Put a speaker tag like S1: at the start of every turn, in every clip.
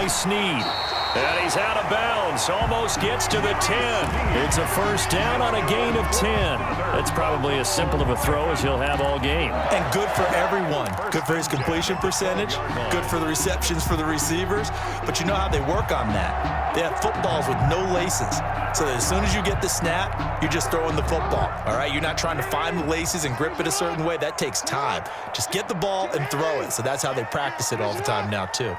S1: by Snead. And he's out of bounds. Almost gets to the 10. It's a first down on a gain of 10. That's probably as simple of a throw as he'll have all game.
S2: And good for everyone. Good for his completion percentage. Good for the receptions for the receivers. But you know how they work on that. They have footballs with no laces. So that as soon as you get the snap, you're just throwing the football. All right? You're not trying to find the laces and grip it a certain way. That takes time. Just get the ball and throw it. So that's how they practice it all the time now, too.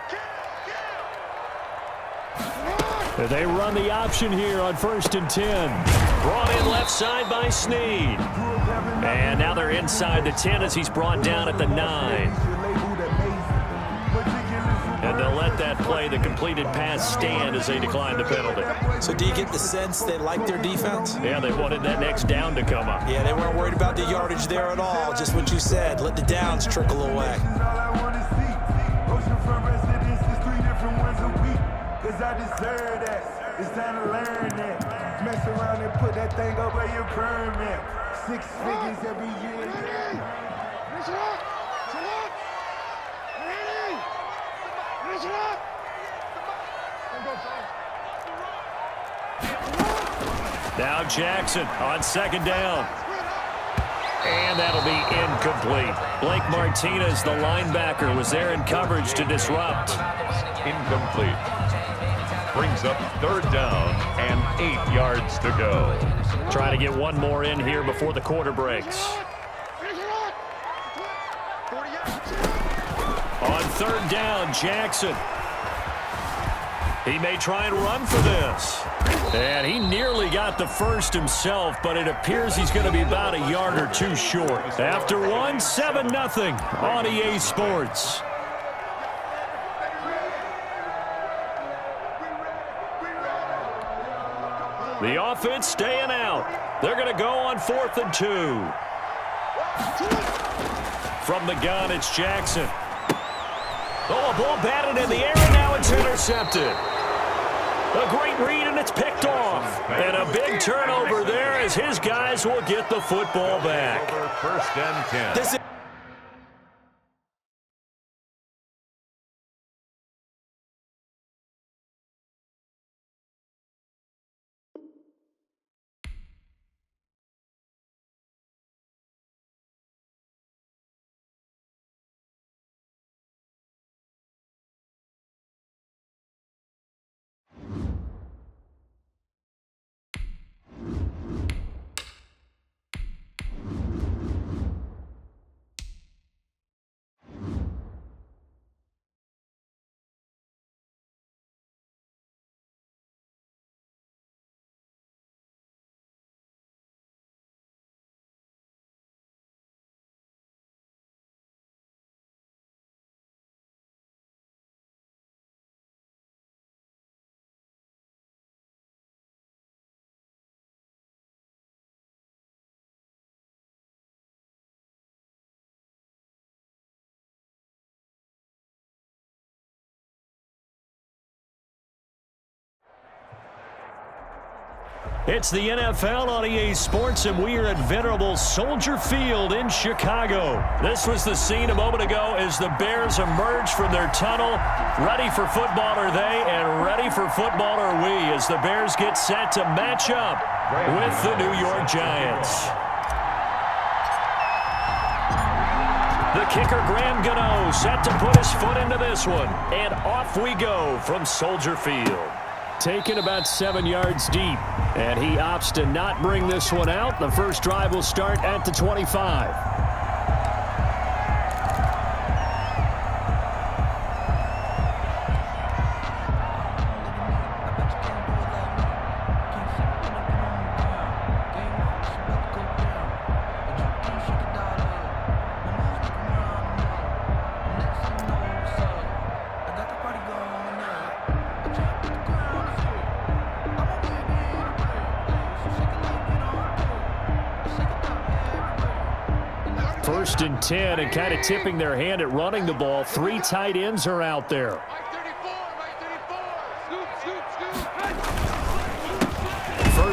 S1: They run the option here on 1st and 10. Brought in left side by Snead. And now they're inside the 10 as he's brought down at the 9. And they'll let that play, the completed pass, stand as they decline the penalty.
S2: So do you get the sense they like their defense?
S1: Yeah, they wanted that next down to come up.
S2: Yeah, they weren't worried about the yardage there at all. Just what you said. Let the downs trickle away.
S3: I deserve that. It's time to learn that. Mess around and put that thing up where your permit. 6 figures every year.
S1: Now Jackson on 2nd down. And that'll be incomplete. Blake Martinez, the linebacker, was there in coverage to disrupt.
S4: Incomplete. Brings up 3rd down and 8 yards to go.
S1: Trying to get one more in here before the quarter breaks. On 3rd down, Jackson. He may try and run for this. And he nearly got the first himself, but it appears he's going to be about a yard or two short. After one, 7-0 on EA Sports. The offense staying out. They're going to go on 4th and 2. From the gun, it's Jackson. Oh, a ball batted in the air, and now it's intercepted. A great read, and it's picked off. And a big turnover there as his guys will get the football back.
S4: 1st and 10.
S1: It's the NFL on EA Sports, and we are at venerable Soldier Field in Chicago. This was the scene a moment ago as the Bears emerged from their tunnel. Ready for football are they, and ready for football are we as the Bears get set to match up with the New York Giants. The kicker, Graham Gano, set to put his foot into this one. And off we go from Soldier Field. Taken about 7 yards deep, and he opts to not bring this one out. The first drive will start at the 25. First and 10, and kind of tipping their hand at running the ball. 3 tight ends are out there.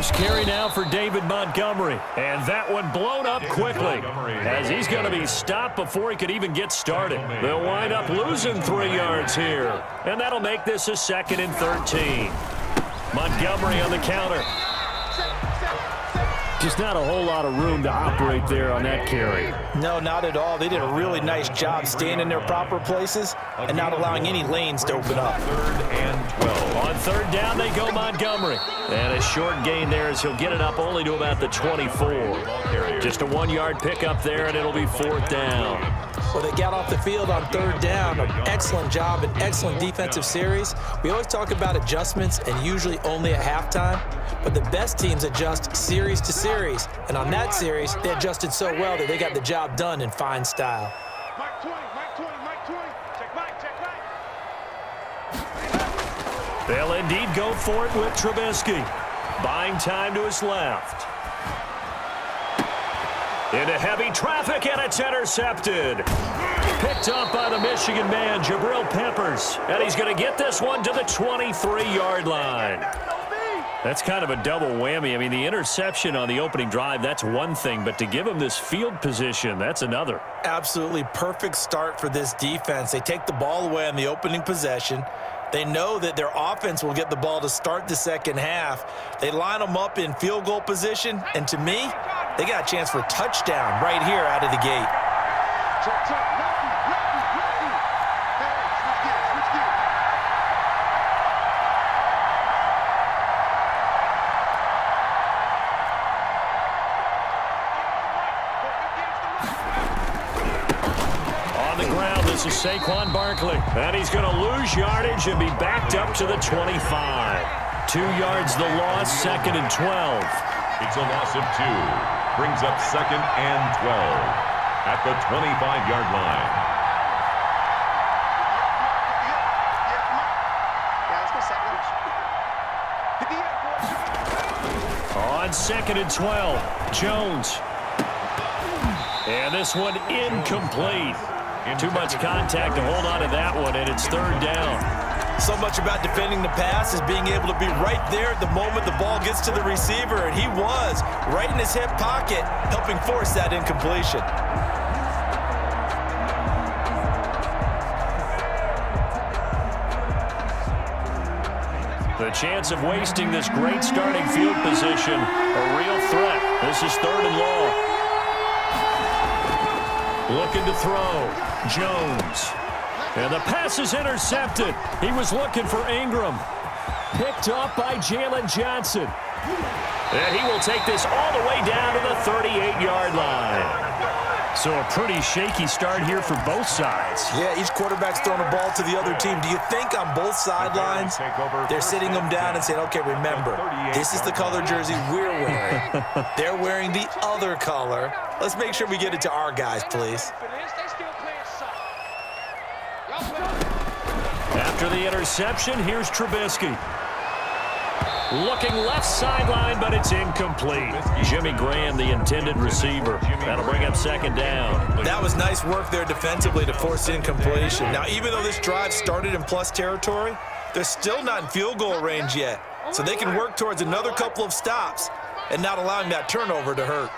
S1: First carry now for David Montgomery. And that one blown up quickly as he's going to be stopped before he could even get started. They'll wind up losing 3 yards here. And that'll make this a 2nd and 13. Montgomery on the counter. Just not a whole lot of room to operate there on that carry.
S2: No, not at all. They did a really nice job staying in their proper places and not allowing any lanes to open up.
S4: 3rd and 12.
S1: On 3rd down, they go Montgomery. And a short gain there as he'll get it up only to about the 24. Just a 1-yard pickup there, and it'll be 4th down.
S2: Well, they got off the field on 3rd down. An excellent job, an excellent defensive series. We always talk about adjustments and usually only at halftime. But the best teams adjust series to series. And on that series, they adjusted so well that they got the job done in fine style.
S5: Mike 20, Mike 20, Mike 20. Check back, check back.
S1: They'll indeed go for it with Trubisky. Buying time to his left. Into heavy traffic, and it's intercepted. Picked up by the Michigan man, Jabril Peppers. And he's going to get this one to the 23-yard line. That's kind of a double whammy. I mean, the interception on the opening drive, that's one thing. But to give him this field position, that's another.
S2: Absolutely perfect start for this defense. They take the ball away on the opening possession. They know that their offense will get the ball to start the second half. They line them up in field goal position. And to me, they got a chance for a touchdown right here out of the gate.
S5: Check, check.
S1: This is Saquon Barkley, and he's going to lose yardage and be backed up to the 25. 2 yards the loss, 2nd and 12.
S4: It's a loss of 2. Brings up 2nd and 12 at the 25-yard line.
S1: On 2nd and 12, Jones. And this one incomplete. Too much contact to hold on to that one, and it's 3rd down.
S2: So much about defending the pass is being able to be right there at the moment the ball gets to the receiver, and he was right in his hip pocket, helping force that incompletion.
S1: The chance of wasting this great starting field position, a real threat. This is 3rd and long. Looking to throw. Jones. And the pass is intercepted. He was looking for Ingram. Picked up by Jalen Johnson. And he will take this all the way down to the 38-yard line. So a pretty shaky start here for both sides.
S2: Yeah, each quarterback's throwing a ball to the other team. Do you think on both sidelines they're sitting them down and saying, okay, remember, this is the color jersey we're wearing. They're wearing the other color. Let's make sure we get it to our guys, please.
S1: After the interception, here's Trubisky. Looking left sideline, but it's incomplete. Jimmy Graham, the intended receiver. That'll bring up 2nd down.
S2: That was nice work there defensively to force incompletion. Now, even though this drive started in plus territory, they're still not in field goal range yet. So they can work towards another couple of stops and not allowing that turnover to hurt.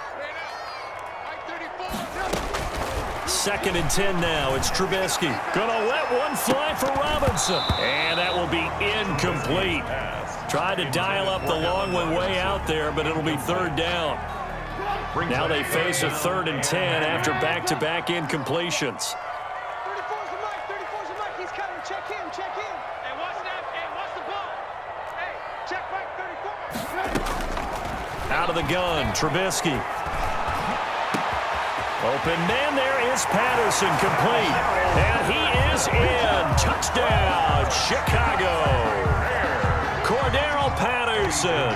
S1: 2nd and 10 now. It's Trubisky. Gonna let one fly for Robinson. And that will be incomplete. Tried to dial up the long one way out there, but it'll be 3rd down. Now they face a 3rd and 10 after back-to-back incompletions.
S5: 34's the mic. 34's the mic. He's coming. Check him. Check him. Hey, watch that. Hey, watch the ball. Hey, check back 34.
S1: Out of the gun, Trubisky. Open man, there is Patterson, complete. And he is in. Touchdown, Chicago. Cordero Patterson,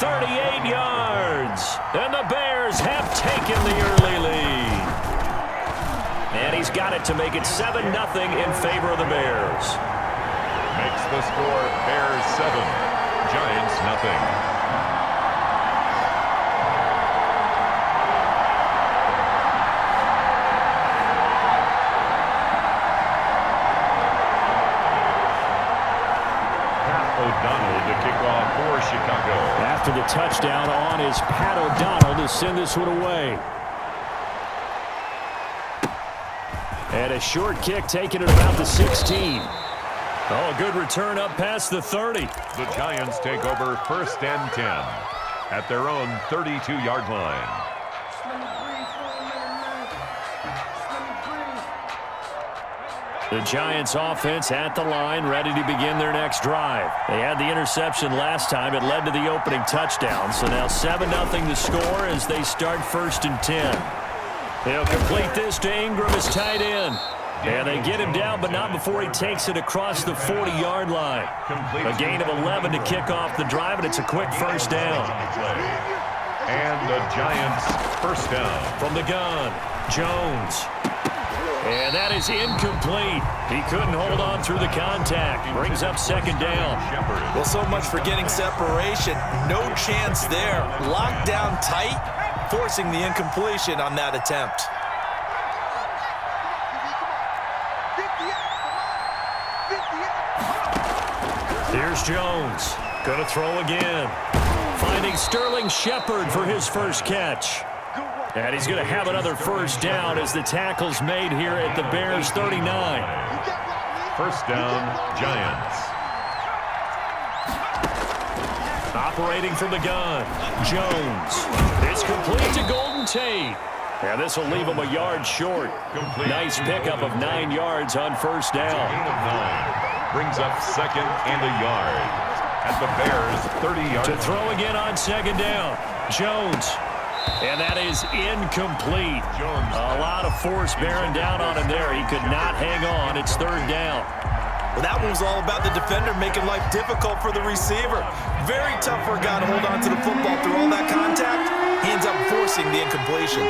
S1: 38 yards. And the Bears have taken the early lead. And he's got it to make it 7-0 in favor of the Bears.
S4: Makes the score Bears 7, Giants nothing.
S1: after the touchdown on is Pat O'Donnell to send this one away. And a short kick taken at about the 16. Oh, good return up past the 30.
S4: The Giants take over 1st and 10 at their own 32-yard line.
S1: The Giants offense at the line, ready to begin their next drive. They had the interception last time. It led to the opening touchdown. So now 7-0 to score as they start 1st and 10. They'll complete this to Ingram as tight end. And they get him down, but not before he takes it across the 40-yard line. A gain of 11 to kick off the drive, and it's a quick first down.
S4: And the Giants first down.
S1: From the gun, Jones. And that is incomplete. He couldn't hold on through the contact. Brings up 2nd down.
S2: Well, so much for getting separation. No chance there. Locked down tight, forcing the incompletion on that attempt.
S1: Here's Jones. Going to throw again. Finding Sterling Shepard for his first catch. And he's going to have another first down as the tackle's made here at the Bears' 39.
S4: First down, Giants.
S1: Operating from the gun, Jones. It's complete to Golden Tate. And this will leave him a yard short. Nice pickup of 9 yards on first down.
S4: Gain of 9. Brings up 2nd and a yard at the Bears' 30-yard line.
S1: To throw again on 2nd down, Jones. And that is incomplete. A lot of force bearing down on him there. He could not hang on. It's 3rd down.
S2: Well, that one was all about the defender making life difficult for the receiver. Very tough for a guy to hold on to the football through all that contact. He ends up forcing the incompletion.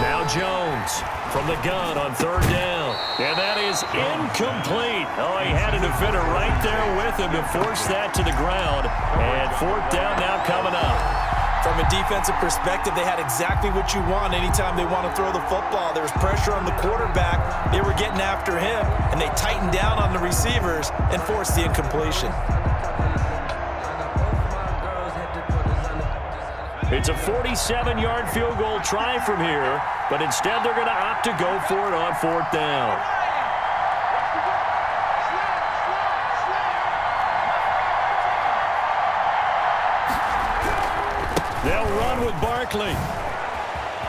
S1: Now Jones from the gun on 3rd down. And that is incomplete. Oh, he had a defender right there with him to force that to the ground. And 4th down now coming up.
S2: From a defensive perspective, they had exactly what you want anytime they want to throw the football. There was pressure on the quarterback. They were getting after him, and they tightened down on the receivers and forced the incompletion.
S1: It's a 47-yard field goal try from here, but instead they're going to opt to go for it on 4th down. They'll run with Barkley.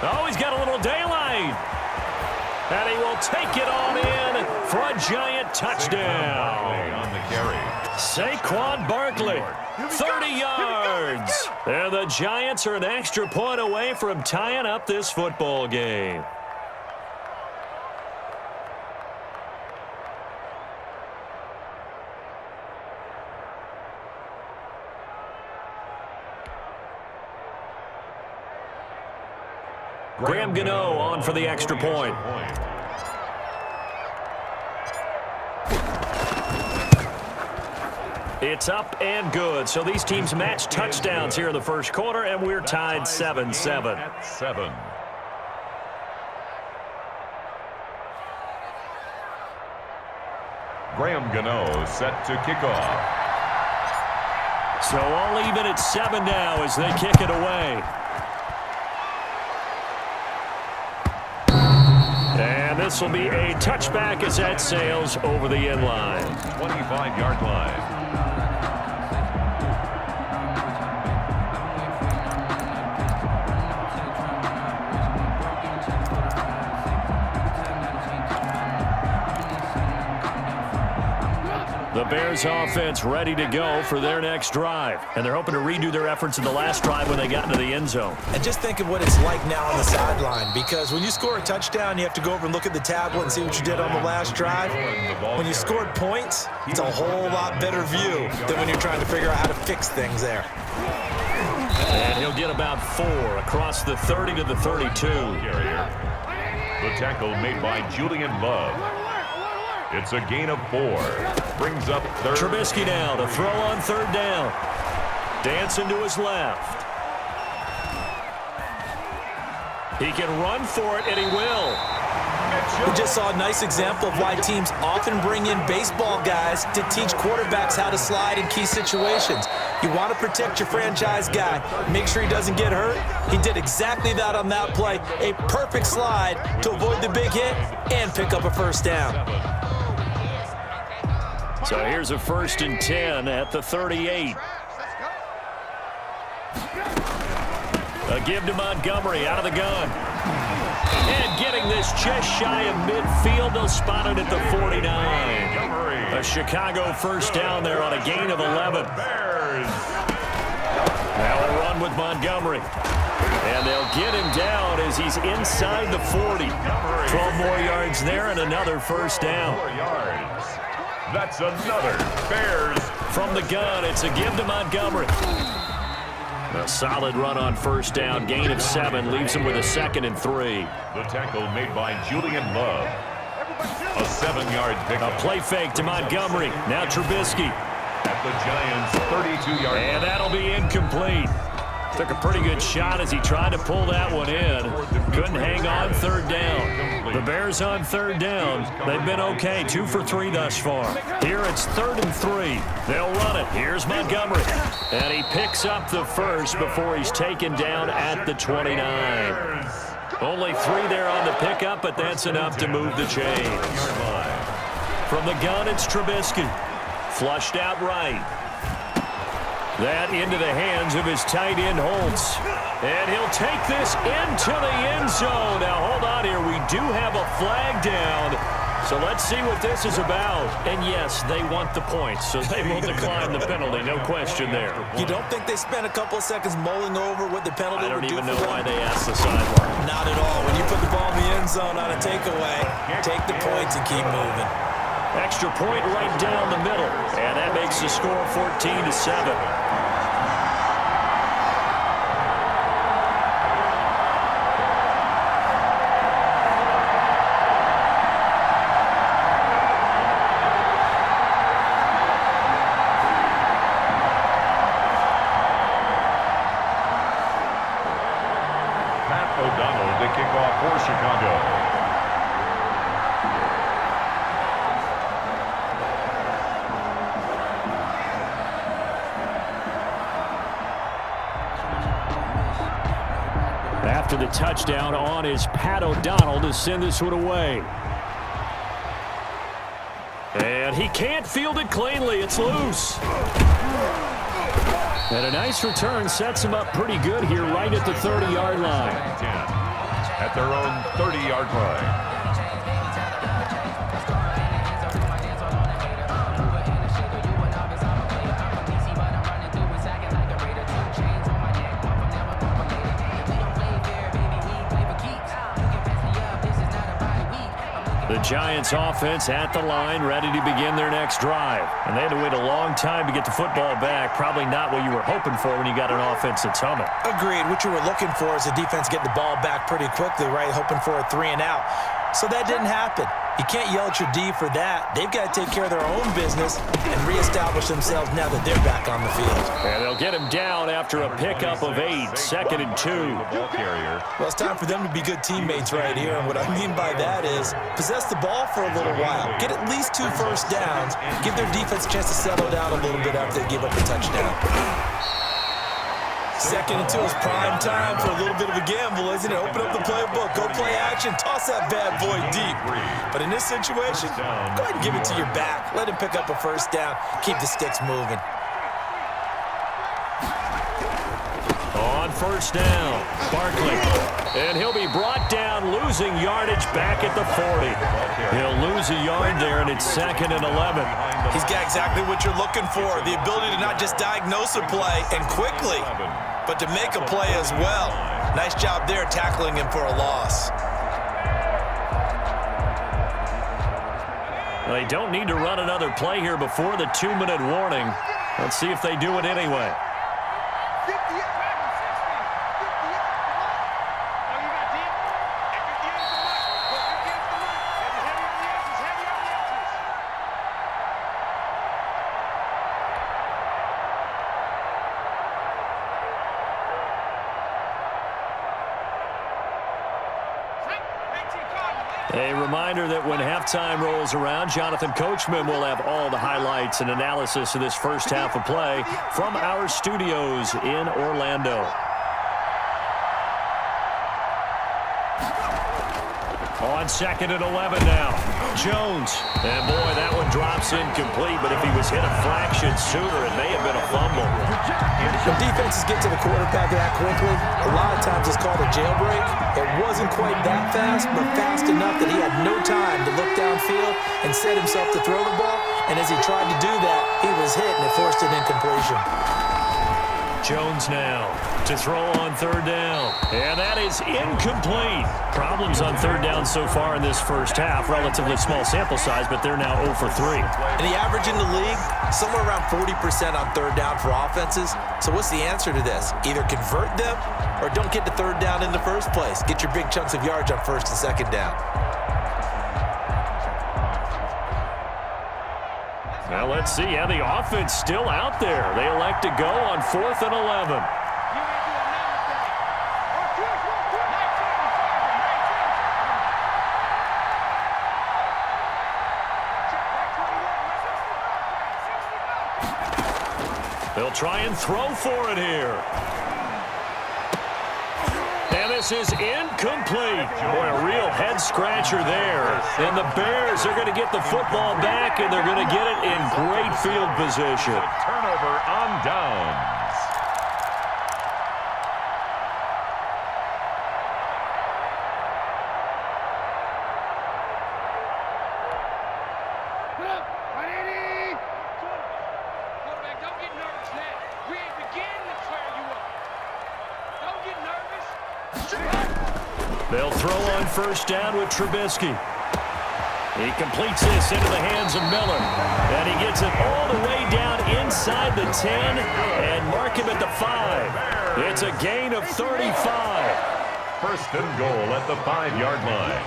S1: Oh, he's got a little daylight. And he will take it on in for a giant touchdown.
S4: On the carry.
S1: Saquon Barkley, 30 yards. And the Giants are an extra point away from tying up this football game. Graham Gano on for the extra point. It's up and good. So these teams match touchdowns here in the first quarter, and we're tied 7-7.
S4: At 7. Graham Gano set to kick off.
S1: So all even at 7 now as they kick it away. And this will be a touchback as that sails over the end line.
S4: 25-yard line.
S1: The Bears offense ready to go for their next drive. And they're hoping to redo their efforts in the last drive when they got into the end zone.
S2: And just think of what it's like now on the sideline, because when you score a touchdown, you have to go over and look at the tablet and see what you did on the last drive. When you scored points, it's a whole lot better view than when you're trying to figure out how to fix things there.
S1: And he'll get about 4 across the 30 to the 32.
S4: The tackle made by Julian Love. It's a gain of 4. Brings up 3rd.
S1: Trubisky now to throw on 3rd down. Dancing to his left. He can run for it, and he will.
S2: We just saw a nice example of why teams often bring in baseball guys to teach quarterbacks how to slide in key situations. You want to protect your franchise guy, make sure he doesn't get hurt. He did exactly that on that play. A perfect slide to avoid the big hit and pick up a first down.
S1: So here's a 1st and 10 at the 38. A give to Montgomery out of the gun. And getting this just shy of midfield. They'll spot it at the 49. A Chicago first down there on a gain of 11. Now a run with Montgomery. And they'll get him down as he's inside the 40. 12 more yards there and another first down.
S4: That's another Bears.
S1: From the gun, it's a give to Montgomery. A solid run on first down, gain of 7, leaves him with a 2nd and 3.
S4: The tackle made by Julian Love. A 7-yard pickup.
S1: A play fake to Montgomery. Now Trubisky.
S4: At the Giants' 32-yard line.
S1: And that'll be incomplete. Took a pretty good shot as he tried to pull that one in. Couldn't hang on 3rd down. The Bears on 3rd down. They've been okay, 2 for 3 thus far. Here it's 3rd and 3. They'll run it. Here's Montgomery. And he picks up the first before he's taken down at the 29. Only 3 there on the pickup, but that's enough to move the chains. From the gun, it's Trubisky. Flushed out right. That into the hands of his tight end, Holtz. And he'll take this into the end zone. Now, hold on here. We do have a flag down. So let's see what this is about. And, yes, they want the points, so they will decline the penalty. No question there.
S2: You don't think they spent a couple of seconds mulling over what the penalty would do for them?
S1: I don't even know why they asked the sideline.
S2: Not at all. When you put the ball in the end zone on a takeaway, take the points and keep moving.
S1: Extra point right down the middle. And that makes the score 14-7.
S4: O'Donnell to kick off for Chicago.
S1: After the touchdown on is Pat O'Donnell to send this one away. And he can't field it cleanly. It's loose. And a nice return sets him up pretty good here right at the 30-yard line.
S4: At their own 30-yard line.
S1: The Giants offense at the line, ready to begin their next drive. And they had to wait a long time to get the football back. Probably not what you were hoping for when you got an offense that's humming.
S2: Agreed. What you were looking for is the defense getting the ball back pretty quickly, right? Hoping for a 3 and out. So that didn't happen. You can't yell at your D for that. They've got to take care of their own business and reestablish themselves now that they're back on the field.
S1: And they'll get him down after a pickup of 8, 2nd and 2.
S2: Well, it's time for them to be good teammates right here. And what I mean by that is possess the ball for a little while. Get at least 2 first downs. Give their defense a chance to settle down a little bit after they give up a touchdown. 2nd and 2 is prime time for a little bit of a gamble, isn't it? Open up the playbook, go play action, toss that bad boy deep. But in this situation, go ahead and give it to your back. Let him pick up a first down. Keep the sticks moving.
S1: On first down, Barkley. And he'll be brought down, losing yardage back at the 40. He'll lose a yard there, and it's 2nd and 11.
S2: He's got exactly what you're looking for, the ability to not just diagnose a play and quickly, but to make a play as well. Nice job there tackling him for a loss.
S1: Well, they don't need to run another play here before the 2-minute warning. Let's see if they do it anyway. A reminder that when halftime rolls around, Jonathan Coachman will have all the highlights and analysis of this first half of play from our studios in Orlando. On 2nd and 11 now. Jones. And boy, that one drops incomplete, but if he was hit a fraction sooner, it may have been a fumble.
S2: When defenses get to the quarterback that quickly, a lot of times it's called a jailbreak. It wasn't quite that fast, but fast enough that he had no time to look downfield and set himself to throw the ball. And as he tried to do that, he was hit and it forced an incompletion.
S1: Jones now to throw on 3rd down. And that is incomplete. Problems on 3rd down so far in this first half. Relatively small sample size, but they're now 0 for 3.
S2: And the average in the league, somewhere around 40% on 3rd down for offenses. So what's the answer to this? Either convert them or don't get to 3rd down in the first place. Get your big chunks of yards on 1st and 2nd down.
S1: Now let's see how the offense still out there. They elect to go on 4th and 11. They'll try and throw for it here. And this is incomplete. Boy, a real head-scratcher there. And the Bears are going to get the football back, and they're going to get it in great field position.
S4: Turnover on downs.
S1: They'll throw on 1st down with Trubisky. He completes this into the hands of Miller. And he gets it all the way down inside the 10 and mark him at the 5. It's a gain of 35.
S4: 1st and goal at the 5-yard line.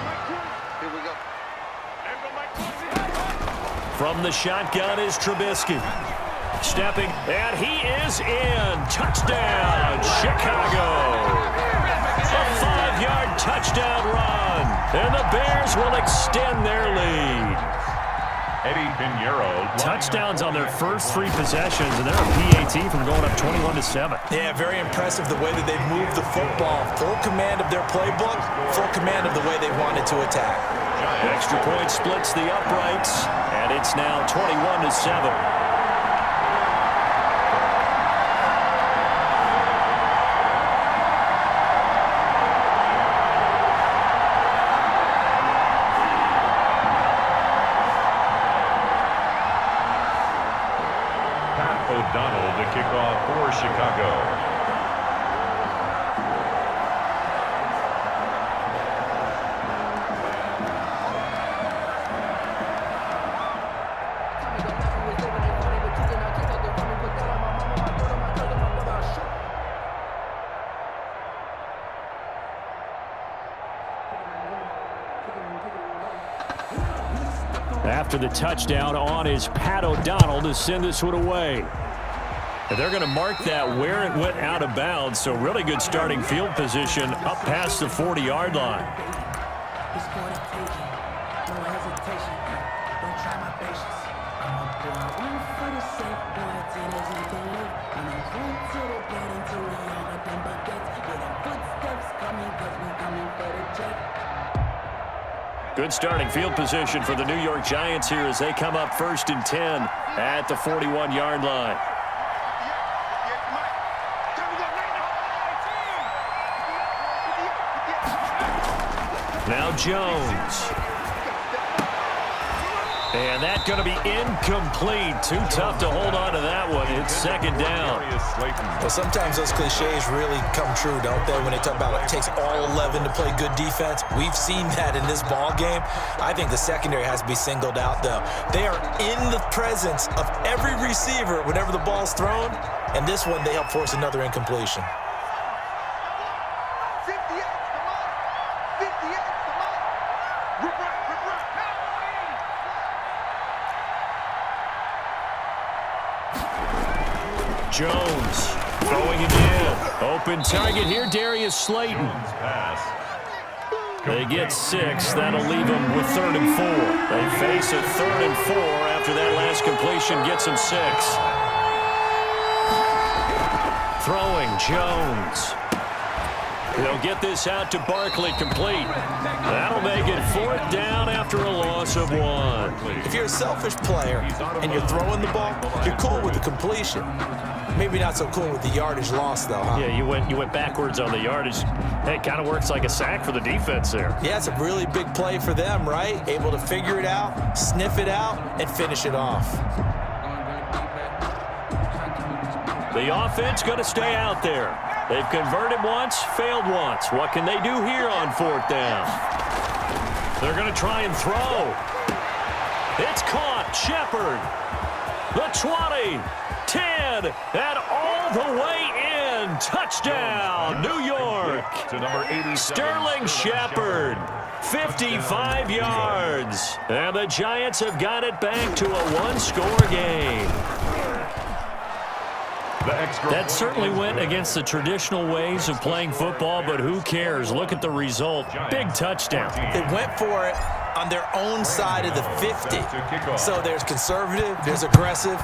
S1: From the shotgun is Trubisky. Stepping, and he is in. Touchdown, Chicago. A 5-yard touchdown run. And the Bears will extend their lead.
S4: Eddie Pinheiro.
S1: Touchdowns on their first 3 possessions, and they're a PAT from going up 21-7.
S2: Yeah, very impressive the way that they've moved the football. Full command of their playbook, full command of the way they wanted to attack.
S1: Extra point splits the uprights, and it's now 21-7.
S4: O'Donnell to kick off for Chicago.
S1: After the touchdown on is Pat O'Donnell to send this one away. And they're going to mark that where it went out of bounds, so really good starting field position up past the 40-yard line. Good starting field position for the New York Giants here as they come up 1st and 10 at the 41-yard line. Now Jones. And that's going to be incomplete. Too tough to hold on to that one. It's 2nd down.
S2: Well, sometimes those cliches really come true, don't they? When they talk about it takes all 11 to play good defense. We've seen that in this ball game. I think the secondary has to be singled out, though. They are in the presence of every receiver whenever the ball's thrown. And this one, they help force another incompletion.
S1: Jones throwing it in. Open target here, Darius Slayton.
S4: Pass.
S1: They get 6. That'll leave them with 3rd and 4. They face a 3rd and 4 after that last completion gets them 6. Throwing Jones. They'll get this out to Barkley, complete. That'll make it 4th down after a loss of 1.
S2: If you're a selfish player and you're throwing the ball, you're cool with the completion. Maybe not so cool with the yardage loss, though, huh?
S1: Yeah, you went backwards on the yardage. Hey, it kind of works like a sack for the defense there.
S2: Yeah, it's a really big play for them, right? Able to figure it out, sniff it out, and finish it off.
S1: The offense going to stay out there. They've converted once, failed once. What can they do here on 4th down? They're going to try and throw. It's caught. Shepard. The 20. 10, and all the way in. Touchdown, New York.
S4: To number 87,
S1: Sterling Shepard, 55 yards. And the Giants have got it back to a 1-score game. That certainly went against the traditional ways of playing football, but who cares? Look at the result. Big touchdown.
S2: They went for it on their own side of the 50. So there's conservative, there's aggressive,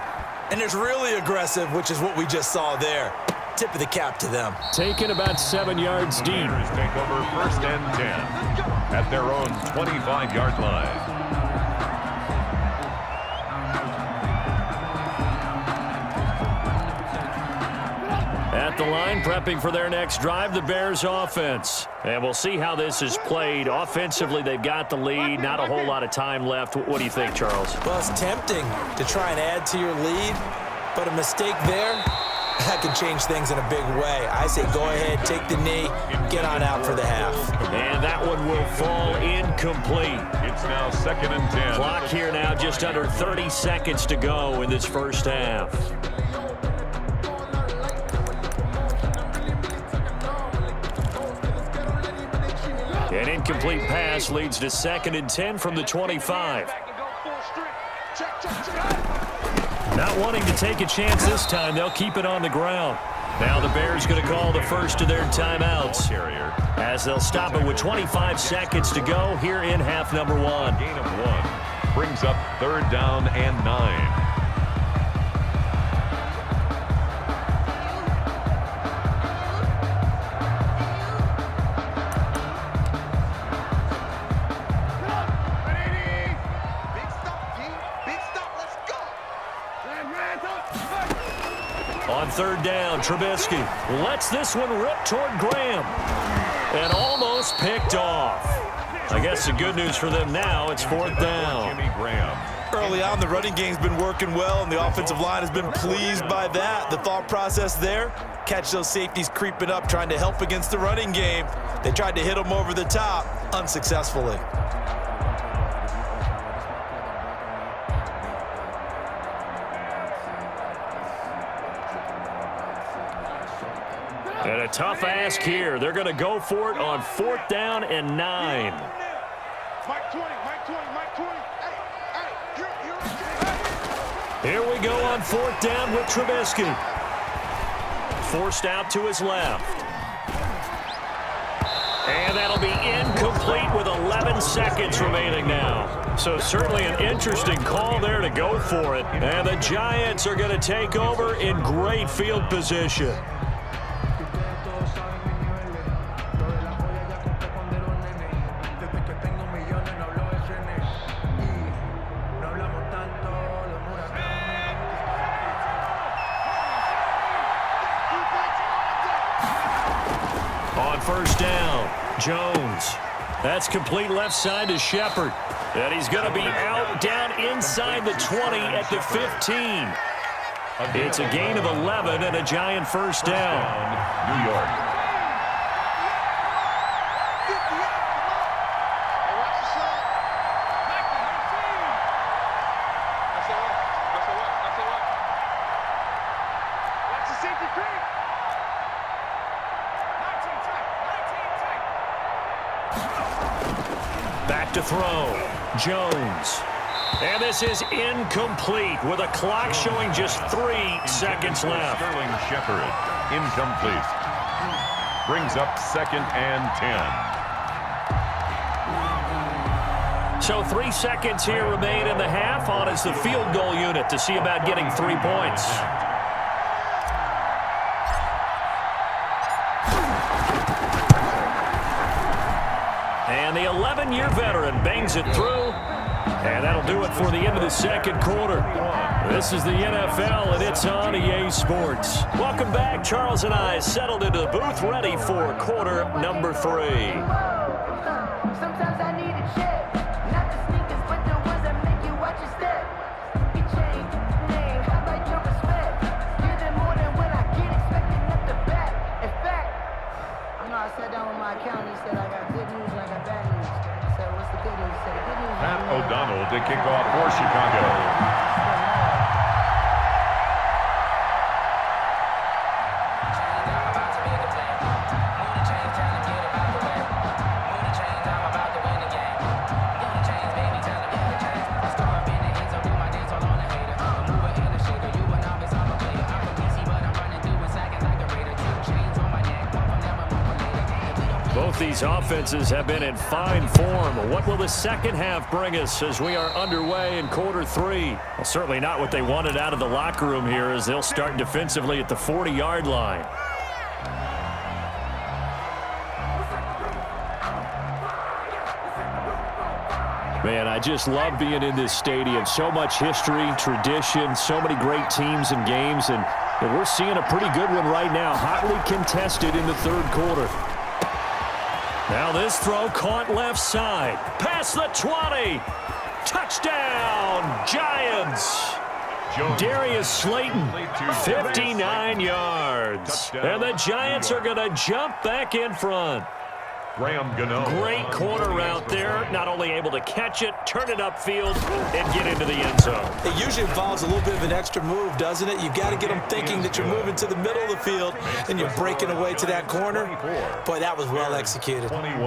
S2: and there's really aggressive, which is what we just saw there. Tip of the cap to them.
S1: Taken about 7 yards deep.
S4: Take over 1st and 10 at their own 25-yard line.
S1: At the line, prepping for their next drive, the Bears offense. And we'll see how this is played. Offensively, they've got the lead. Not a whole lot of time left. What do you think, Charles?
S2: Well, it's tempting to try and add to your lead, but a mistake there, that can change things in a big way. I say go ahead, take the knee, get on out for the half.
S1: And that one will fall incomplete.
S4: It's now 2nd and 10.
S1: Clock here now, just under 30 seconds to go in this first half. An incomplete pass leads to 2nd and 10 from the 25. Not wanting to take a chance this time, they'll keep it on the ground. Now the Bears going to call the first of their timeouts as they'll stop it with 25 seconds to go here in half number 1.
S4: Gain of 1 brings up 3rd down and 9.
S1: On 3rd down, Trubisky lets this one rip toward Graham. And almost picked off. I guess the good news for them now, it's 4th down.
S4: Jimmy Graham.
S2: Early on, the running game's been working well, and the offensive line has been pleased by that. The thought process there, catch those safeties creeping up, trying to help against the running game. They tried to hit them over the top, unsuccessfully.
S1: And a tough ask here. They're going to go for it on 4th down and 9.
S5: Mike 20, Mike 20, Mike 20. Hey,
S1: Here we go on 4th down with Trubisky. Forced out to his left. And that'll be incomplete with 11 seconds remaining now. So certainly an interesting call there to go for it. And the Giants are going to take over in great field position. On 1st down, Jones. That's complete left side to Shepard. And he's going to be out down inside the 20 at the 15. It's a gain of 11 and a Giant 1st down.
S4: New York.
S1: Back to throw. Jones. And this is incomplete with a clock showing just 3 seconds left.
S4: Sterling Shepard, incomplete. Brings up 2nd and 10.
S1: So 3 seconds here remain in the half. On is the field goal unit to see about getting 3 points. And the 11-year veteran bangs it through. And that'll do it for the end of the second quarter. This is the NFL, and it's on EA Sports. Welcome back. Charles and I settled into the booth, ready for quarter number 3.
S6: Sometimes I need a check, not the sneakers, but the ones that make you watch your step. You change name, how about your respect? Give them more than when I get expecting up the back. In fact, I sat down with my accountant. He said I got good news and I got bad news. I said, what's the good news? He said, the good news is
S4: Pat O'Donnell to kick off for Chicago.
S1: Both these offenses have been in fine form. What will the second half bring us as we are underway in quarter 3? Well, certainly not what they wanted out of the locker room here, as they'll start defensively at the 40-yard line. Man, I just love being in this stadium. So much history, tradition, so many great teams and games, and we're seeing a pretty good one right now, hotly contested in the third quarter. Now this throw caught left side. Past the 20. Touchdown, Giants. Darius Slayton, 59 yards. And the Giants are going to jump back in front. Great corner route there. Not only able to catch it, turn it upfield, and get into the end zone.
S2: It usually involves a little bit of an extra move, doesn't it? You've got to get them thinking that you're moving to the middle of the field and you're breaking away to that corner. Boy, that was well executed.
S4: 21.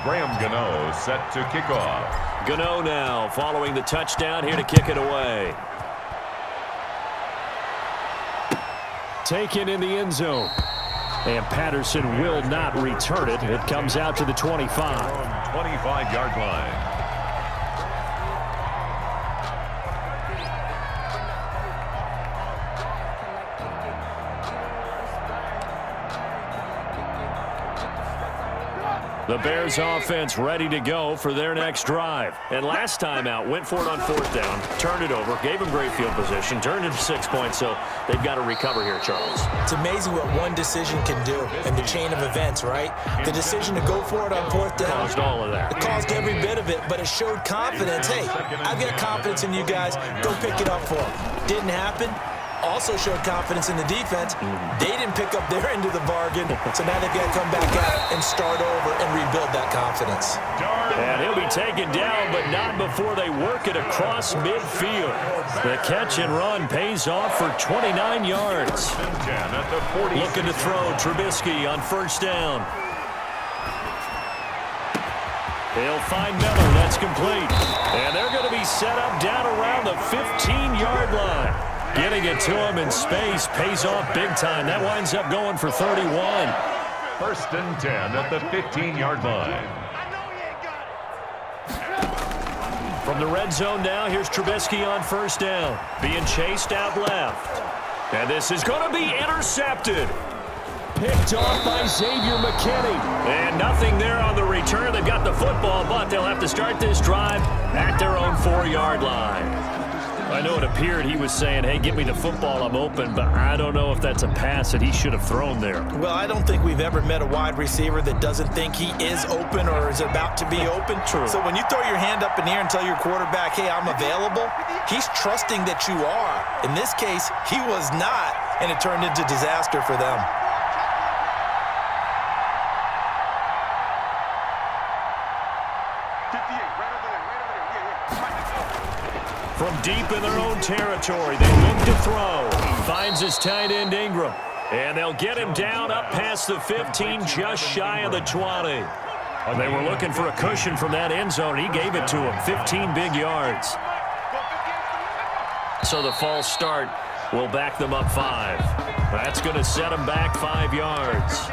S4: Graham Gano set to kick off.
S1: Gano now following the touchdown here to kick it away. Taken in the end zone. And Patterson will not return it. It comes out to the 25.
S4: 25-yard line.
S1: The Bears offense ready to go for their next drive. And last time out, went for it on fourth down, turned it over, gave them great field position, turned it to 6 points, so they've got to recover here, Charles.
S2: It's amazing what one decision can do in the chain of events, right? The decision to go for it on fourth down.
S1: Caused all of that.
S2: It caused every bit of it, but it showed confidence. Hey, I've got confidence in you guys. Go pick it up for them. Didn't happen. Also showed confidence in the defense. They didn't pick up their end of the bargain, so now they've got to come back out and start over and rebuild that confidence.
S1: And he'll be taken down, but not before they work it across midfield. The catch and run pays off for 29 yards. Looking to throw Trubisky on first down. He'll find Miller. That's complete. And they're going to be set up down around the 15-yard line. Getting it to him in space pays off big time. That winds up going for 31.
S4: First and 10 at the 15-yard line.
S1: From the red zone now, here's Trubisky on first down. Being chased out left. And this is going to be intercepted. Picked off by Xavier McKinney. And nothing there on the return. They've got the football, but they'll have to start this drive at their own 4-yard line. I know it appeared he was saying, hey, give me the football, I'm open, but I don't know if that's a pass that he should have thrown there.
S2: Well, I don't think we've ever met a wide receiver that doesn't think he is open or is about to be open.
S1: True.
S2: So when you throw your hand up in the air and tell your quarterback, hey, I'm available, he's trusting that you are. In this case, he was not, and it turned into disaster for them.
S1: From deep in their own territory, they look to throw. Finds his tight end Ingram. And they'll get him down up past the 15, just shy of the 20. They were looking for a cushion from that end zone. He gave it to him, 15 big yards. So the false start will back them up 5. That's going to set them back 5 yards.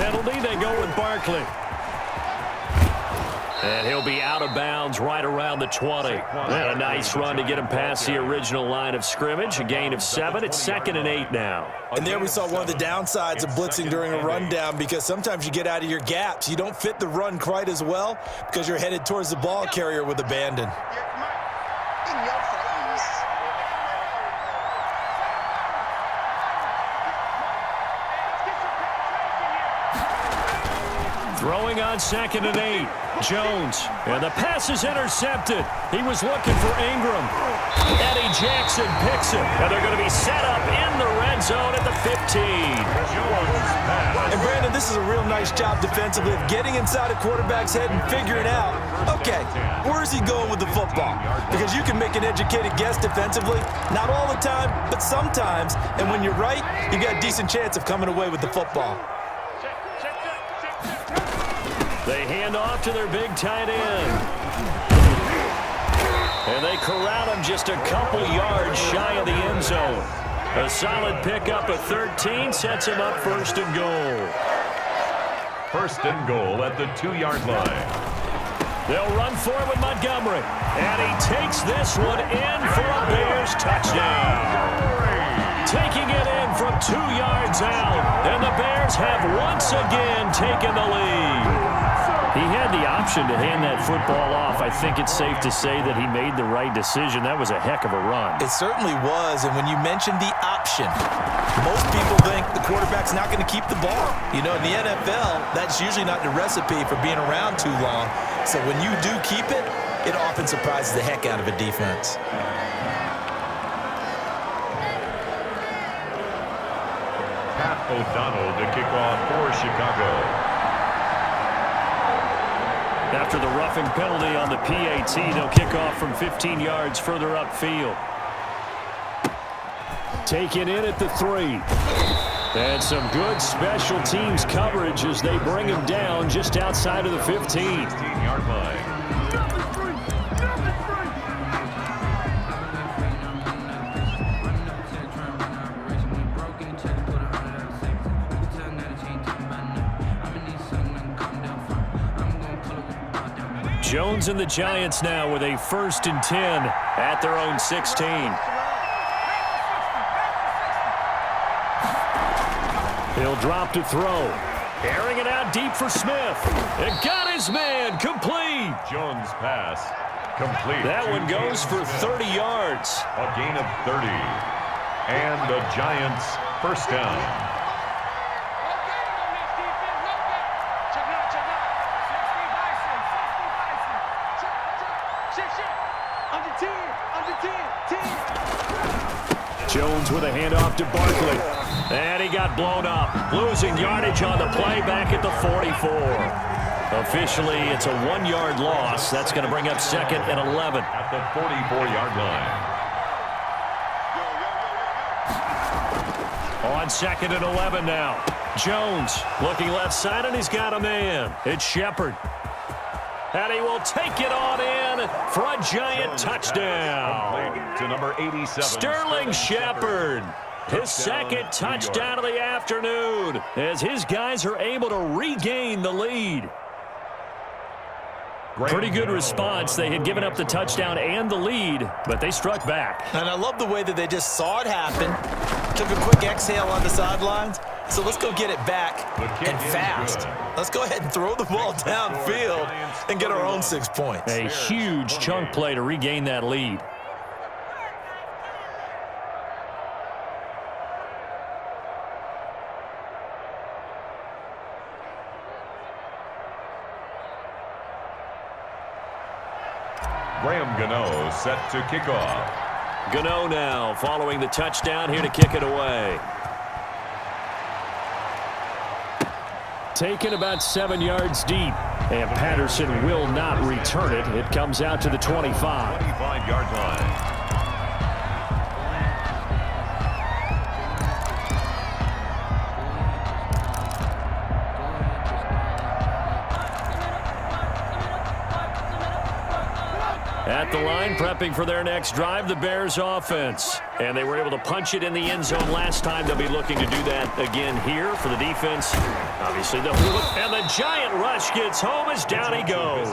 S1: penalty. They go with Barkley. And he'll be out of bounds right around the 20. And a nice run to get him past the original line of scrimmage. A gain of 7. It's 2nd and 8 now.
S2: And there we saw one of the downsides of blitzing during a rundown, because sometimes you get out of your gaps. You don't fit the run quite as well because you're headed towards the ball carrier with abandon.
S1: Throwing on 2nd and 8. Jones. And the pass is intercepted. He was looking for Ingram. Eddie Jackson picks it. And they're going to be set up in the red zone at the 15.
S2: And Brandon, this is a real nice job defensively of getting inside a quarterback's head and figuring out, okay, where is he going with the football? Because you can make an educated guess defensively, not all the time, but sometimes. And when you're right, you've got a decent chance of coming away with the football.
S1: They hand off to their big tight end. And they corral him just a couple yards shy of the end zone. A solid pickup of 13 sets him up 1st and goal.
S4: 1st and goal at the 2-yard line.
S1: They'll run for it with Montgomery. And he takes this one in for a Bears touchdown. Taking it in from 2 yards out. And the Bears have once again taken the lead. He had the option to hand that football off. I think it's safe to say that he made the right decision. That was a heck of a run.
S2: It certainly was, and when you mentioned the option, most people think the quarterback's not going to keep the ball. You know, in the NFL, that's usually not the recipe for being around too long. So when you do keep it, it often surprises the heck out of a defense.
S4: Pat O'Donnell to kick off for Chicago.
S1: After the roughing penalty on the PAT, they'll kick off from 15 yards further upfield. Taken in at the 3. And some good special teams coverage as they bring him down just outside of the 15.
S4: 16-yard line.
S1: Jones and the Giants now with a 1st and 10 at their own 16. He'll drop to throw. Airing it out deep for Smith. It got his man complete.
S4: Jones' pass complete.
S1: That one goes for 30 yards.
S4: A gain of 30. And the Giants' 1st down.
S1: Jones with a handoff to Barkley. And he got blown up. Losing yardage on the play back at the 44. Officially, it's a 1-yard loss. That's going to bring up 2nd and 11.
S4: At the 44-yard line.
S1: On 2nd and 11 now. Jones looking left side, and he's got a man. It's Shepard. And he will take it on in for a Giant touchdown.
S4: To number 87.
S1: Sterling Shepard. His 2nd touchdown of the afternoon as his guys are able to regain the lead. Pretty good response. They had given up the touchdown and the lead, but they struck back.
S2: And I love the way that they just saw it happen, took a quick exhale on the sidelines. So let's go get it back and fast. Let's go ahead and throw the ball downfield and get our own 6 points.
S1: A huge chunk play to regain that lead.
S4: Graham Gano set to kick off.
S1: Gano now following the touchdown here to kick it away. Taken about 7 yards deep. And Patterson will not return it. It comes out to the 25.
S4: 25-yard line.
S1: At the line prepping for their next drive, the Bears offense. And they were able to punch it in the end zone last time. They'll be looking to do that again here for the defense. Obviously, and the giant rush gets home as down he goes.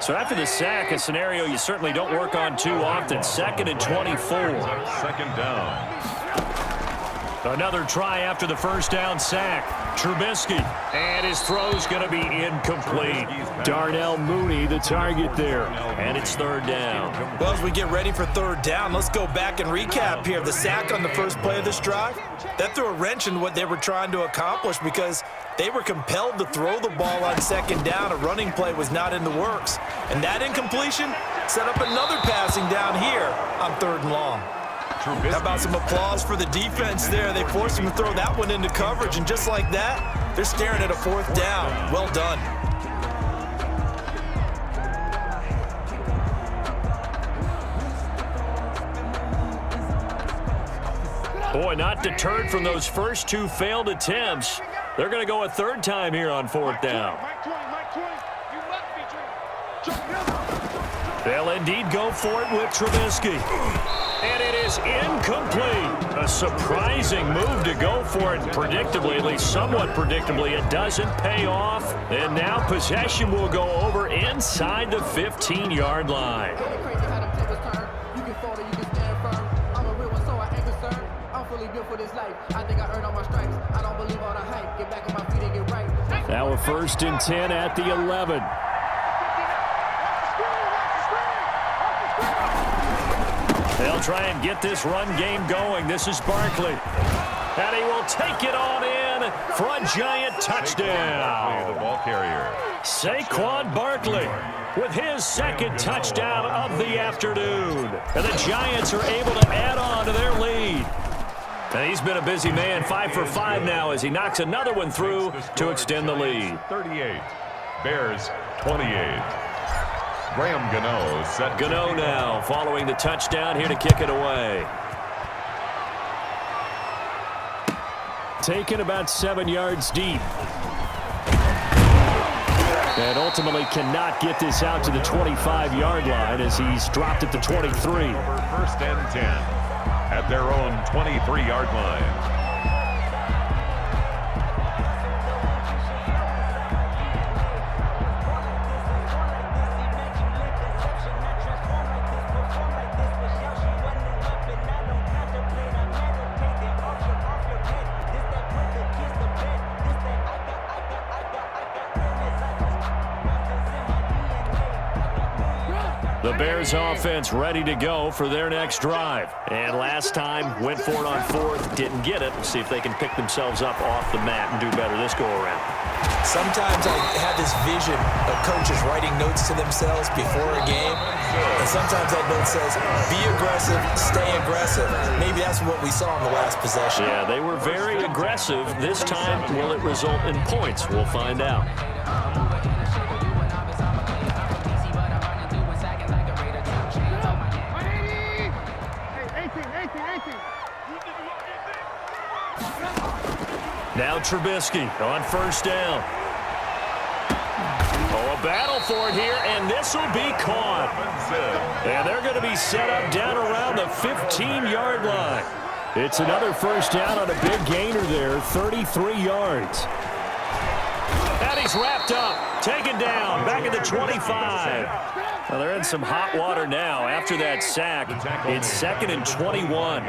S1: So after the sack, a scenario you certainly don't work on too often. 2nd and 24.
S4: Second down.
S1: Another try after the first down sack. Trubisky. And his throw's going to be incomplete. Darnell Mooney, the target there. And it's 3rd down.
S2: Well, as we get ready for 3rd down, let's go back and recap here. The sack on the first play of this drive, that threw a wrench in what they were trying to accomplish because they were compelled to throw the ball on 2nd down. A running play was not in the works. And that incompletion set up another passing down here on 3rd and long. How about some applause for the defense there? They forced him to throw that one into coverage, and just like that, they're staring at a 4th down. Well done.
S1: Boy, not deterred from those first 2 failed attempts. They're going to go a 3rd time here on 4th down. They'll indeed go for it with Trubisky. And it is incomplete. A surprising move to go for it. Predictably, at least somewhat predictably, it doesn't pay off. And now possession will go over inside the 15-yard line. Now a 1st and 10 at the 11. They'll try and get this run game going. This is Barkley. And he will take it on in for a giant touchdown.
S4: The ball carrier.
S1: Saquon Barkley with his 2nd touchdown of the afternoon. And the Giants are able to add on to their lead. And he's been a busy man, 5 for 5 now as he knocks another one through to extend the lead.
S4: 38. Bears 28. Graham Gano set.
S1: Gano now following the touchdown here to kick it away. Taken about 7 yards deep. And ultimately cannot get this out to the 25-yard line as he's dropped at the 23.
S4: 1st and 10 at their own 23-yard line.
S1: The Bears offense ready to go for their next drive. And last time, went for it on 4th, didn't get it. See if they can pick themselves up off the mat and do better this go-around.
S2: Sometimes I have this vision of coaches writing notes to themselves before a game. And sometimes that note says, be aggressive, stay aggressive. Maybe that's what we saw in the last possession.
S1: Yeah, they were very aggressive. This time, will it result in points? We'll find out. Now Trubisky on 1st down. Oh, a battle for it here, and this will be caught. And they're going to be set up down around the 15-yard line. It's another 1st down on a big gainer there, 33 yards. And he's wrapped up, taken down, back at the 25. Well, they're in some hot water now after that sack. It's 2nd and 21.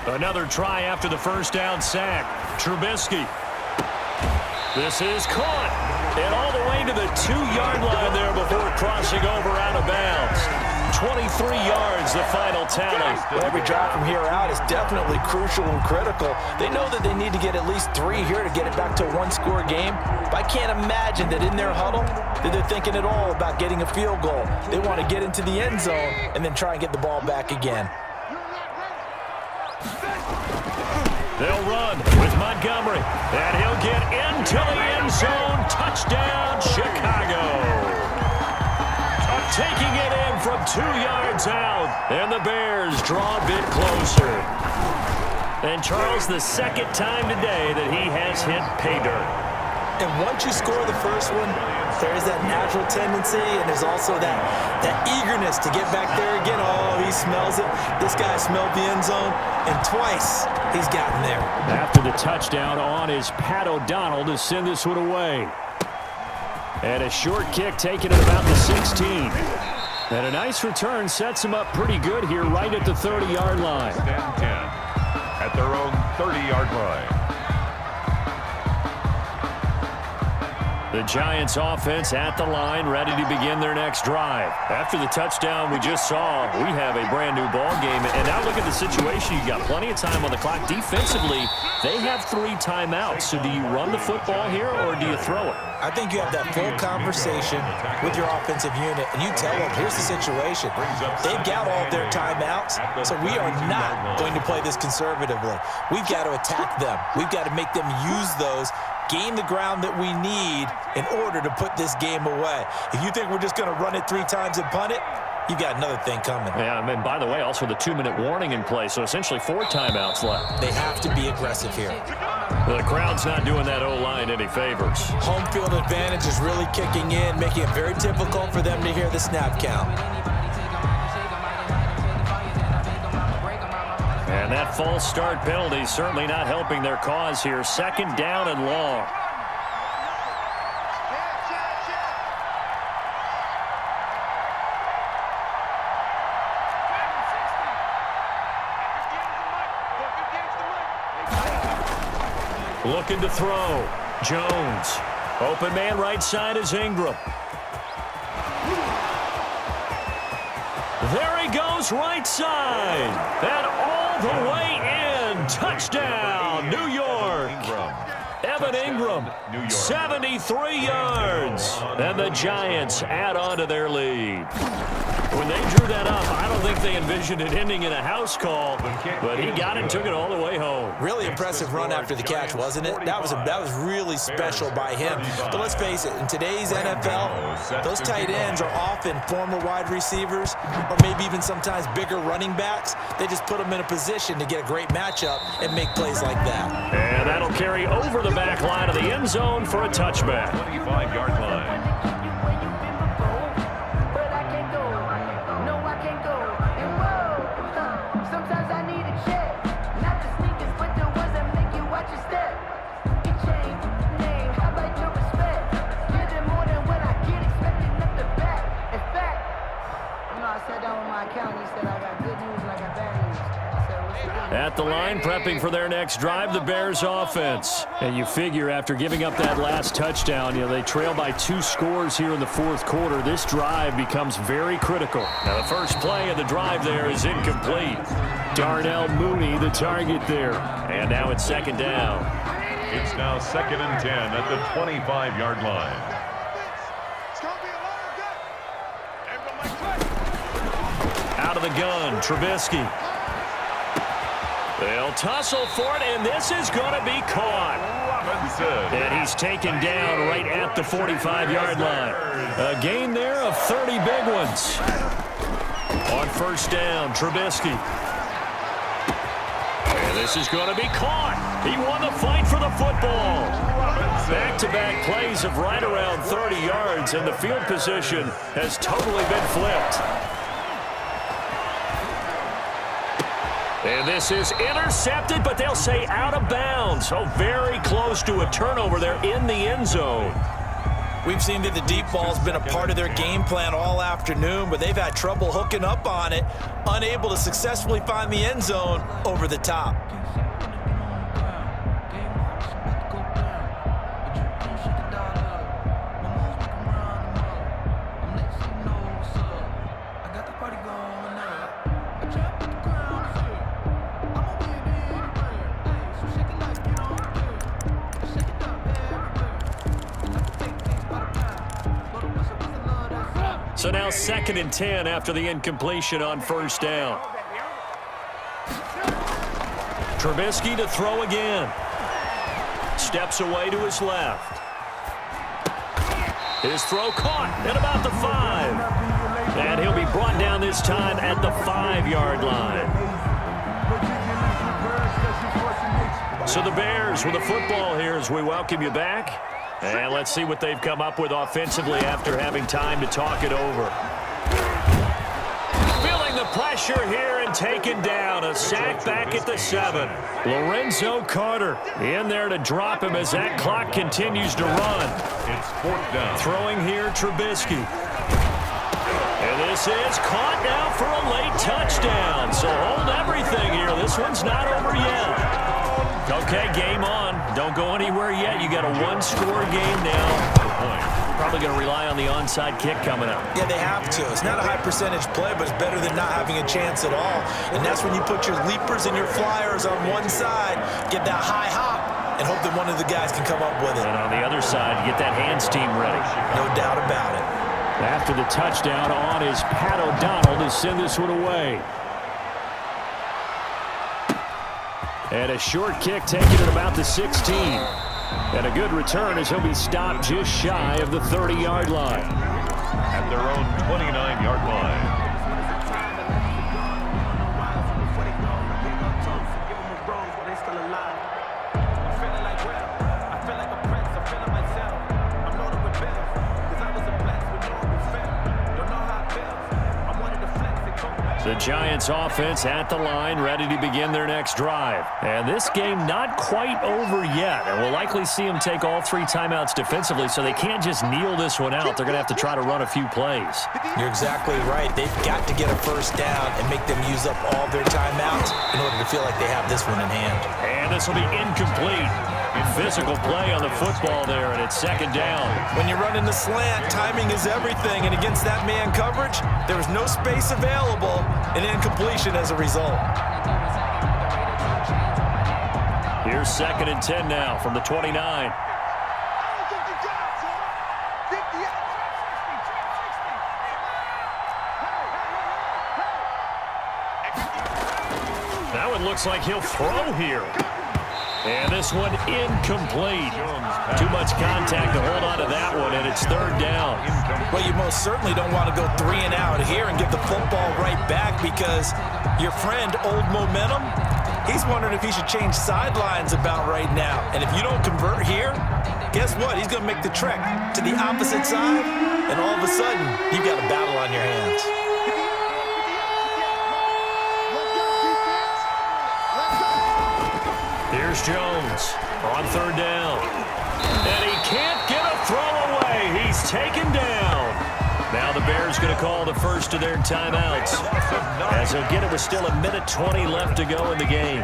S1: Another try after the 1st down sack. Trubisky. This is caught. And all the way to the 2-yard line there before crossing over out of bounds. 23 yards, the final tally.
S2: Well, every drive from here out is definitely crucial and critical. They know that they need to get at least 3 here to get it back to a 1-score game. But I can't imagine that in their huddle that they're thinking at all about getting a field goal. They want to get into the end zone and then try and get the ball back again.
S1: They'll run with Montgomery, and he'll get into the end zone. Touchdown, Chicago. Taking it in from 2 yards out, and the Bears draw a bit closer. And Charles, the 2nd time today that he has hit pay dirt.
S2: And once you score the first one, there's that natural tendency, and there's also that eagerness to get back there again. Oh, he smells it. This guy smelled the end zone, and twice he's gotten there.
S1: After the touchdown on is Pat O'Donnell to send this one away. And a short kick taken at about the 16. And a nice return sets him up pretty good here right at the 30-yard line.
S4: Stand 10 at their own 30-yard line.
S1: The Giants offense at the line, ready to begin their next drive. After the touchdown we just saw, we have a brand new ball game. And now look at the situation. You've got plenty of time on the clock. Defensively, they have 3 timeouts. So do you run the football here or do you throw it?
S2: I think you have that full conversation with your offensive unit, and you tell them, here's the situation. They've got all of their timeouts, so we are not going to play this conservatively. We've got to attack them. We've got to make them use those, gain the ground that we need in order to put this game away. If you think we're just going to run it 3 times and punt it, you've got another thing coming.
S1: Yeah, and by the way, also the 2-minute warning in play, so essentially 4 timeouts left.
S2: They have to be aggressive here.
S1: The crowd's not doing that O-line any favors.
S2: Home field advantage is really kicking in, making it very difficult for them to hear the snap count.
S1: And that false start penalty certainly not helping their cause here. 2nd down and long. Looking to throw. Jones. Open man right side is Ingram. There he goes right side. And all the way in. Touchdown, New York. Evan Ingram, 73 yards. And the Giants add on to their lead. When they drew that up, I don't think they envisioned it ending in a house call, but he got it and took it all the way home.
S2: Really impressive run after the catch, wasn't it? That was really special by him. But let's face it, in today's NFL, those tight ends are often former wide receivers or maybe even sometimes bigger running backs. They just put them in a position to get a great matchup and make plays like that.
S1: And that'll carry over the back line of the end zone for a touchback.
S4: 25-yard line.
S1: At the line, prepping for their next drive, the Bears offense. And you figure after giving up that last touchdown, they trail by 2 scores here in the 4th quarter. This drive becomes very critical. Now, the first play of the drive there is incomplete. Darnell Mooney, the target there. And now it's 2nd down.
S4: It's now 2nd and 10 at the 25-yard line.
S1: Out of the gun, Trubisky. They'll tussle for it, and this is going to be caught. And he's taken down right at the 45-yard line. A gain there of 30 big ones. On 1st down, Trubisky. And this is going to be caught. He won the fight for the football. Back-to-back plays of right around 30 yards, and the field position has totally been flipped. And this is intercepted, but they'll say out of bounds. So very close to a turnover there in the end zone.
S2: We've seen that the deep ball's been a part of their game plan all afternoon, but they've had trouble hooking up on it, unable to successfully find the end zone over the top.
S1: So now 2nd and 10 after the incompletion on 1st down. Trubisky to throw again. Steps away to his left. His throw caught at about the 5. And he'll be brought down this time at the 5-yard line. So the Bears with the football here as we welcome you back. And let's see what they've come up with offensively after having time to talk it over. Feeling the pressure here and taken down. A sack back at the 7. Lorenzo Carter in there to drop him as that clock continues to run.
S4: It's 4th down.
S1: Throwing here, Trubisky. And this is caught now for a late touchdown. So hold everything here. This one's not over yet. Okay, game on. Don't go anywhere yet. You got a one-score game now. Probably going to rely on the onside kick coming up.
S2: Yeah, they have to. It's not a high-percentage play, but it's better than not having a chance at all. And that's when you put your leapers and your flyers on one side, get that high hop, and hope that one of the guys can come up with it.
S1: And on the other side, get that hands team ready.
S2: No doubt about it.
S1: After the touchdown on is Pat O'Donnell to send this one away. And a short kick taken at about the 16. And a good return as he'll be stopped just shy of the 30-yard line.
S4: At their own 29-yard line.
S1: The Giants offense at the line, ready to begin their next drive. And this game not quite over yet. And we'll likely see them take all 3 timeouts defensively, so they can't just kneel this one out. They're going to have to try to run a few plays.
S2: You're exactly right. They've got to get a first down and make them use up all their timeouts in order to feel like they have this one in hand.
S1: And this will be incomplete. Physical play on the football there, and it's 2nd down.
S2: When you're running the slant, timing is everything, and against that man coverage, there was no space available, and incompletion as a result.
S1: Here's 2nd and 10 now from the 29. That one looks like he'll throw here. And this one incomplete. Too much contact to hold on to that one, and it's 3rd down.
S2: Well, you most certainly don't want to go 3 and out here and give the football right back because your friend, Old Momentum, he's wondering if he should change sidelines about right now. And if you don't convert here, guess what? He's going to make the trek to the opposite side, and all of a sudden, you've got a battle on your hands.
S1: Here's Jones on 3rd down. And he can't get a throw away. He's taken down. Now the Bears going to call the first of their timeouts. As again, it was still 1:20 left to go in the game.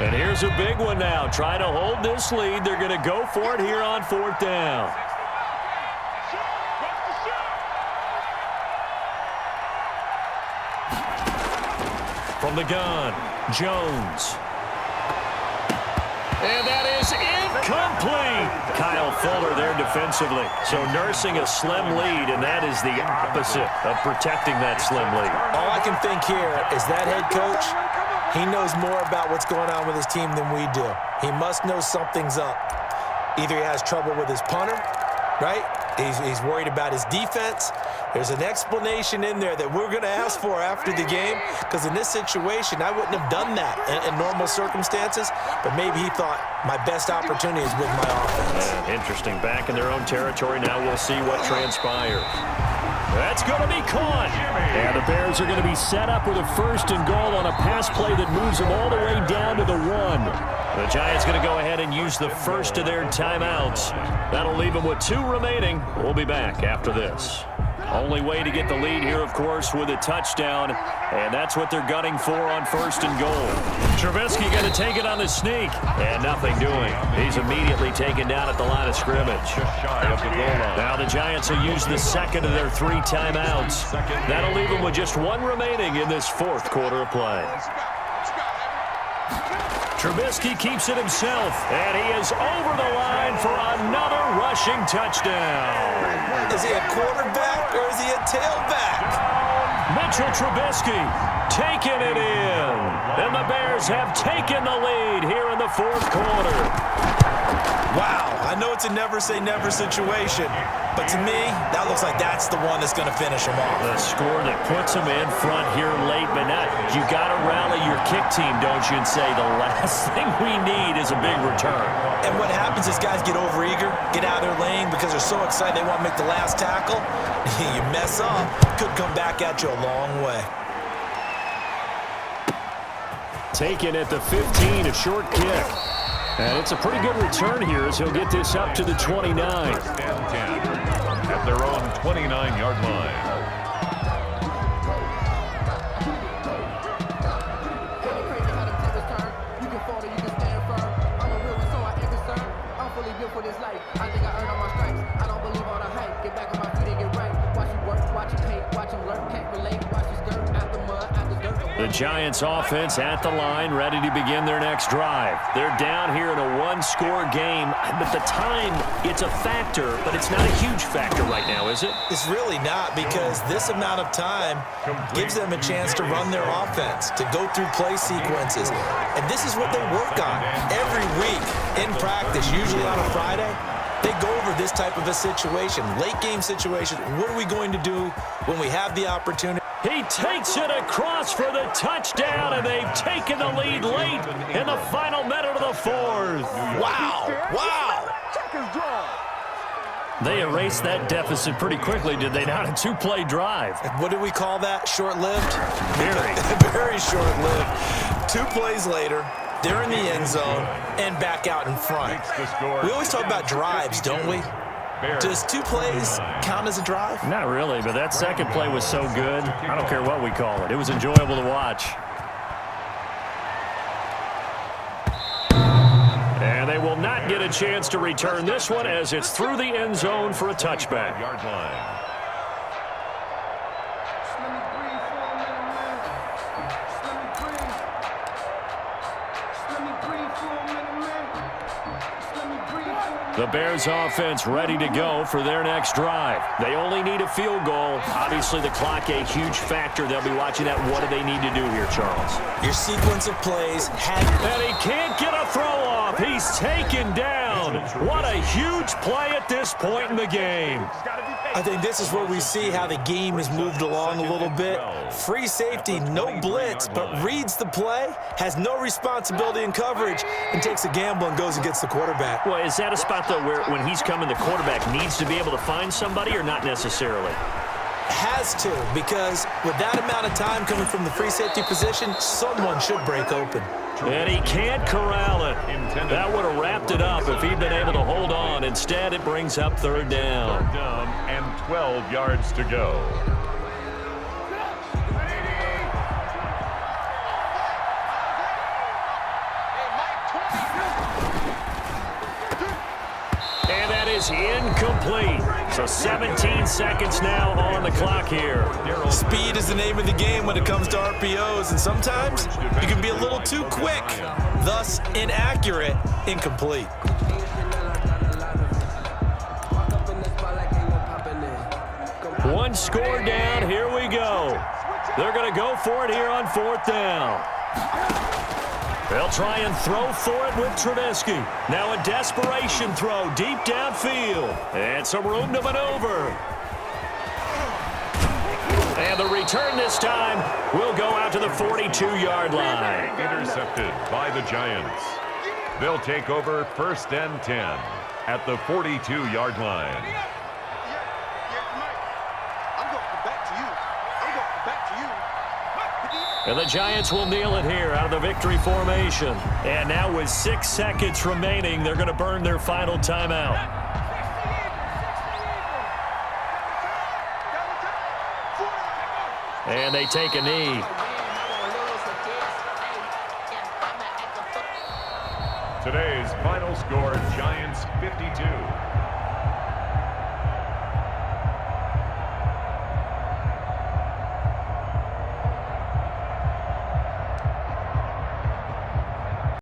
S1: And here's a big one now. Trying to hold this lead. They're going to go for it here on 4th down. From the gun, Jones. And that is incomplete. Kyle Fuller there defensively. So nursing a slim lead, and that is the opposite of protecting that slim lead.
S2: All I can think here is that head coach, he knows more about what's going on with his team than we do. He must know something's up. Either he has trouble with his punter, right? He's worried about his defense. There's an explanation in there that we're going to ask for after the game, because in this situation, I wouldn't have done that in normal circumstances, but maybe he thought my best opportunity is with my offense.
S1: Interesting. Back in their own territory. Now we'll see what transpires. That's going to be caught. And the Bears are going to be set up with a 1st and goal on a pass play that moves them all the way down to the 1. The Giants going to go ahead and use the first of their timeouts. That'll leave them with 2 remaining. We'll be back after this. Only way to get the lead here, of course, with a touchdown, and that's what they're gunning for on 1st and goal. Trubisky going to take it on the sneak, and nothing doing. He's immediately taken down at the line of scrimmage. Now the Giants will use the 2nd of their 3 timeouts. That'll leave them with just 1 remaining in this 4th quarter of play. Trubisky keeps it himself, and he is over the line for another rushing touchdown.
S2: Is he a quarterback or is he a tailback?
S1: Mitchell Trubisky taking it in. And the Bears have taken the lead here in the fourth quarter.
S2: Wow, I know it's a never-say-never situation, but to me, that looks like that's the one that's going to finish him off.
S1: The score that puts him in front here late, but not. You got to rally your kick team, don't you, and say the last thing we need is a big return.
S2: And what happens is guys get overeager, get out of their lane because they're so excited they want to make the last tackle. You mess up, could come back at you a long way.
S1: Taken at the 15, a short kick. And it's a pretty good return here as he'll get this up to the 29.
S4: First and 10 at their own 29-yard line.
S1: The Giants offense at the line, ready to begin their next drive. They're down here in a one-score game, but the time, it's a factor, but it's not a huge factor right now, is it?
S2: It's really not, because this amount of time gives them a chance to run their offense, to go through play sequences. And this is what they work on every week in practice, usually on a Friday. They go over this type of a situation, late-game situation. What are we going to do when we have the opportunity?
S1: He takes it across for the touchdown, and they've taken the lead late in the final minute of the fourth.
S2: Wow, wow.
S1: They erased that deficit pretty quickly, did they not? A two-play drive.
S2: What do we call that? Short-lived?
S1: Very.
S2: Very short-lived. 2 plays later, they're in the end zone and back out in front. We always talk about drives, don't we? Does 2 plays count as a drive?
S1: Not really, but that second play was so good. I don't care what we call it. It was enjoyable to watch. And they will not get a chance to return this one as it's through the end zone for a touchback.
S4: Yard line.
S1: The Bears offense ready to go for their next drive. They only need a field goal. Obviously, the clock a huge factor. They'll be watching that. What do they need to do here, Charles?
S2: Your sequence of plays
S1: And he can't get a throw off. He's taken down. What a huge play at this point in the game.
S2: I think this is where we see how the game has moved along a little bit. Free safety, no blitz, but reads the play, has no responsibility in coverage, and takes a gamble and goes and gets the quarterback.
S1: Well, is that a spot, though, where when he's coming, the quarterback needs to be able to find somebody or not necessarily?
S2: Has to, because with that amount of time coming from the free safety position, someone should break open.
S1: And he can't corral it. That would have wrapped it up if he'd been able to hold on. Instead, it brings up third down.
S4: Third down and 12 yards to go.
S1: And that is incomplete. So 17 seconds now on the clock here.
S2: Speed is the name of the game when it comes to RPOs, and sometimes you can be a little too quick, thus inaccurate, incomplete.
S1: One score down, here we go. They're going to go for it here on fourth down. They'll try and throw for it with Trubisky. Now a desperation throw deep downfield. And some room to maneuver. And the return this time will go out to the 42-yard line.
S4: Intercepted by the Giants. They'll take over first and 10 at the 42-yard line.
S1: And the Giants will kneel it here out of the victory formation. And now with 6 seconds remaining, they're going to burn their final timeout. And they take a knee.
S4: Today's final score, Giants 52,